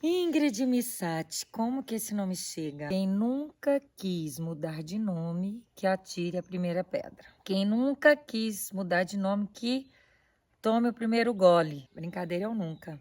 Ingrid Missati, como que esse nome chega? Quem nunca quis mudar de nome, que atire a primeira pedra. Quem nunca quis mudar de nome, que tome o primeiro gole. Brincadeira, eu nunca.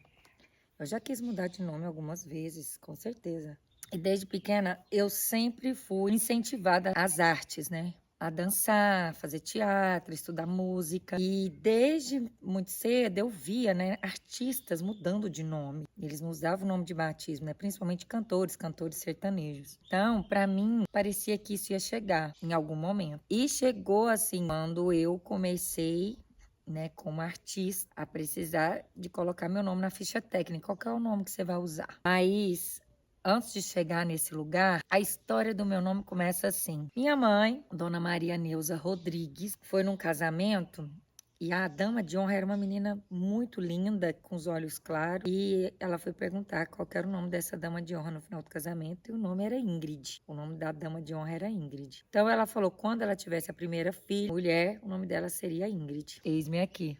Eu já quis mudar de nome algumas vezes, com certeza. E desde pequena, eu sempre fui incentivada às artes, né? A dançar, fazer teatro, estudar música. E desde muito cedo eu via, né, artistas mudando de nome. Eles não usavam o nome de batismo, né? Principalmente cantores sertanejos. Então, para mim, parecia que isso ia chegar em algum momento. E chegou assim, quando eu comecei, né, como artista, a precisar de colocar meu nome na ficha técnica. Qual que é o nome que você vai usar? Mas antes de chegar nesse lugar, a história do meu nome começa assim. Minha mãe, Dona Maria Neuza Rodrigues, foi num casamento e a dama de honra era uma menina muito linda, com os olhos claros, e ela foi perguntar qual que era o nome dessa dama de honra no final do casamento, e o nome era Ingrid. O nome da dama de honra era Ingrid. Então ela falou, quando ela tivesse a primeira filha, mulher, o nome dela seria Ingrid. Eis-me aqui.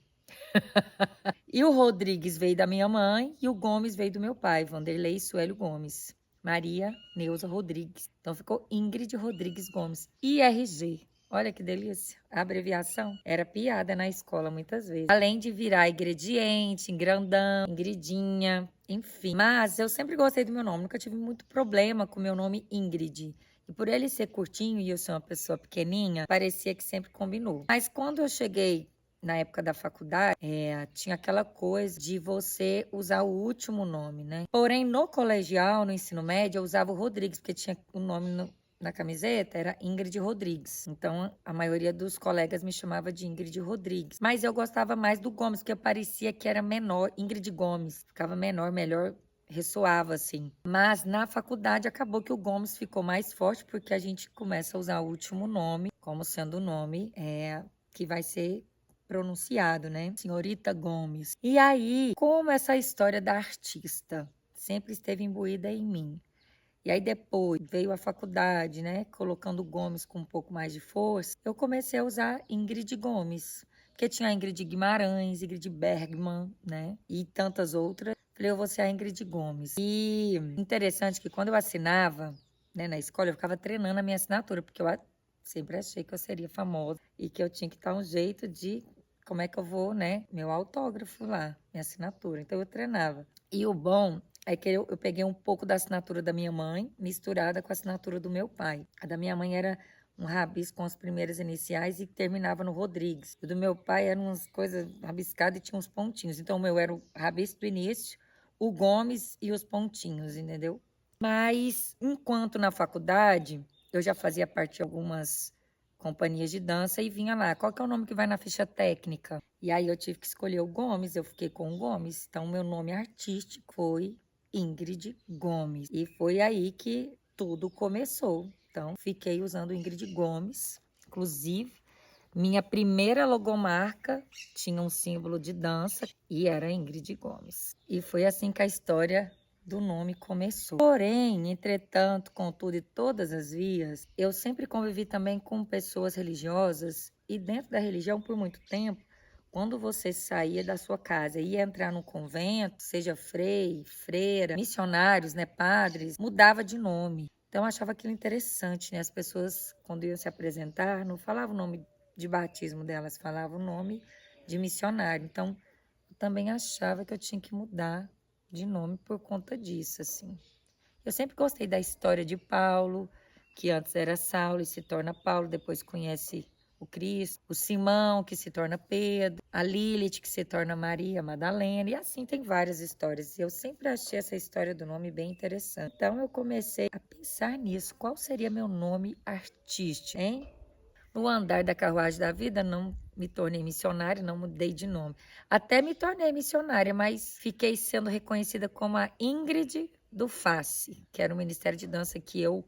E o Rodrigues veio da minha mãe e o Gomes veio do meu pai, Vanderlei Suélio Gomes. Maria Neuza Rodrigues. Então ficou Ingrid Rodrigues Gomes. IRG. Olha que delícia. A abreviação era piada na escola muitas vezes. Além de virar ingrediente, grandão, Ingridinha, enfim. Mas eu sempre gostei do meu nome. Nunca tive muito problema com o meu nome Ingrid. E por ele ser curtinho e eu ser uma pessoa pequenininha, parecia que sempre combinou. Mas quando eu cheguei na época da faculdade, tinha aquela coisa de você usar o último nome, né? Porém, no colegial, no ensino médio, eu usava o Rodrigues, porque tinha o nome na camiseta, era Ingrid Rodrigues. Então, a maioria dos colegas me chamava de Ingrid Rodrigues. Mas eu gostava mais do Gomes, porque parecia que era menor, Ingrid Gomes. Ficava menor, melhor, ressoava assim. Mas na faculdade acabou que o Gomes ficou mais forte, porque a gente começa a usar o último nome como sendo o nome que vai ser pronunciado, né? Senhorita Gomes. E aí, como essa história da artista sempre esteve imbuída em mim. E aí depois veio a faculdade, né? Colocando Gomes com um pouco mais de força, eu comecei a usar Ingrid Gomes. Porque tinha a Ingrid Guimarães, Ingrid Bergman, né? E tantas outras. Falei, eu vou ser a Ingrid Gomes. E interessante que quando eu assinava, né, na escola, eu ficava treinando a minha assinatura, porque eu sempre achei que eu seria famosa e que eu tinha que estar um jeito de como é que eu vou, né? Meu autógrafo lá, minha assinatura. Então eu treinava. E o bom é que eu peguei um pouco da assinatura da minha mãe, misturada com a assinatura do meu pai. A da minha mãe era um rabisco com as primeiras iniciais e terminava no Rodrigues. O do meu pai eram umas coisas rabiscadas e tinha uns pontinhos. Então o meu era o rabisco do início, o Gomes e os pontinhos, entendeu? Mas enquanto na faculdade, eu já fazia parte de algumas companhias de dança e vinha lá, qual que é o nome que vai na ficha técnica? E aí eu tive que escolher o Gomes, eu fiquei com o Gomes. Então, meu nome artístico foi Ingrid Gomes. E foi aí que tudo começou. Então, fiquei usando Ingrid Gomes. Inclusive, minha primeira logomarca tinha um símbolo de dança e era Ingrid Gomes. E foi assim que a história do nome começou. Porém, entretanto, contudo e todas as vias, eu sempre convivi também com pessoas religiosas e dentro da religião por muito tempo, quando você saía da sua casa e ia entrar no convento, seja freira, missionários, né, padres, mudava de nome. Então, eu achava aquilo interessante, né? As pessoas, quando iam se apresentar, não falavam o nome de batismo delas, falavam o nome de missionário. Então, eu também achava que eu tinha que mudar de nome por conta disso, assim. Eu sempre gostei da história de Paulo, que antes era Saulo e se torna Paulo, depois conhece o Cristo, o Simão, que se torna Pedro, a Lilith, que se torna Maria Madalena, e assim tem várias histórias. Eu sempre achei essa história do nome bem interessante. Então eu comecei a pensar nisso, qual seria meu nome artístico, hein? No andar da carruagem da vida, não me tornei missionária, não mudei de nome. Até me tornei missionária, mas fiquei sendo reconhecida como a Ingrid do Face, que era um ministério de dança que eu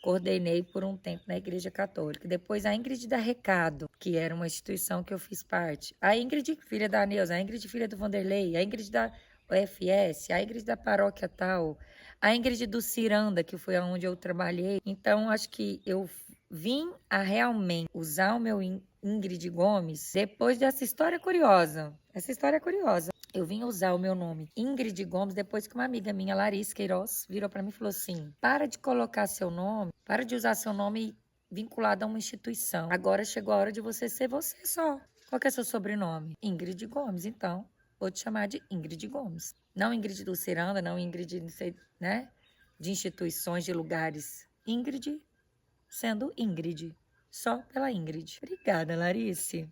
coordenei por um tempo na Igreja Católica. Depois a Ingrid da Recado, que era uma instituição que eu fiz parte. A Ingrid, filha da Neuza, a Ingrid, filha do Vanderlei, a Ingrid da UFS, a Ingrid da paróquia tal, a Ingrid do Ciranda, que foi onde eu trabalhei. Então, acho que eu vim a realmente usar o meu Ingrid Gomes depois dessa história curiosa. Essa história é curiosa. Eu vim usar o meu nome Ingrid Gomes depois que uma amiga minha, Larissa Queiroz, virou para mim e falou assim: para de colocar seu nome, para de usar seu nome vinculado a uma instituição. Agora chegou a hora de você ser você só. Qual que é seu sobrenome? Ingrid Gomes. Então, vou te chamar de Ingrid Gomes. Não Ingrid do Ciranda, não Ingrid, não sei, né? De instituições, de lugares. Ingrid sendo Ingrid. Só pela Ingrid. Obrigada, Larice.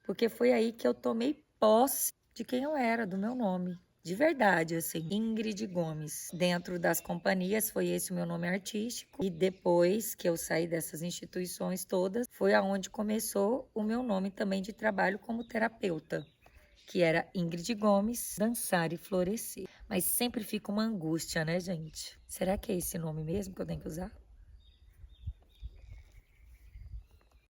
Porque foi aí que eu tomei posse de quem eu era, do meu nome. De verdade, assim, Ingrid Gomes. Dentro das companhias, foi esse o meu nome artístico. E depois que eu saí dessas instituições todas, foi aonde começou o meu nome também de trabalho como terapeuta, que era Ingrid Gomes, Dançar e Florescer. Mas sempre fica uma angústia, né, gente? Será que é esse nome mesmo que eu tenho que usar?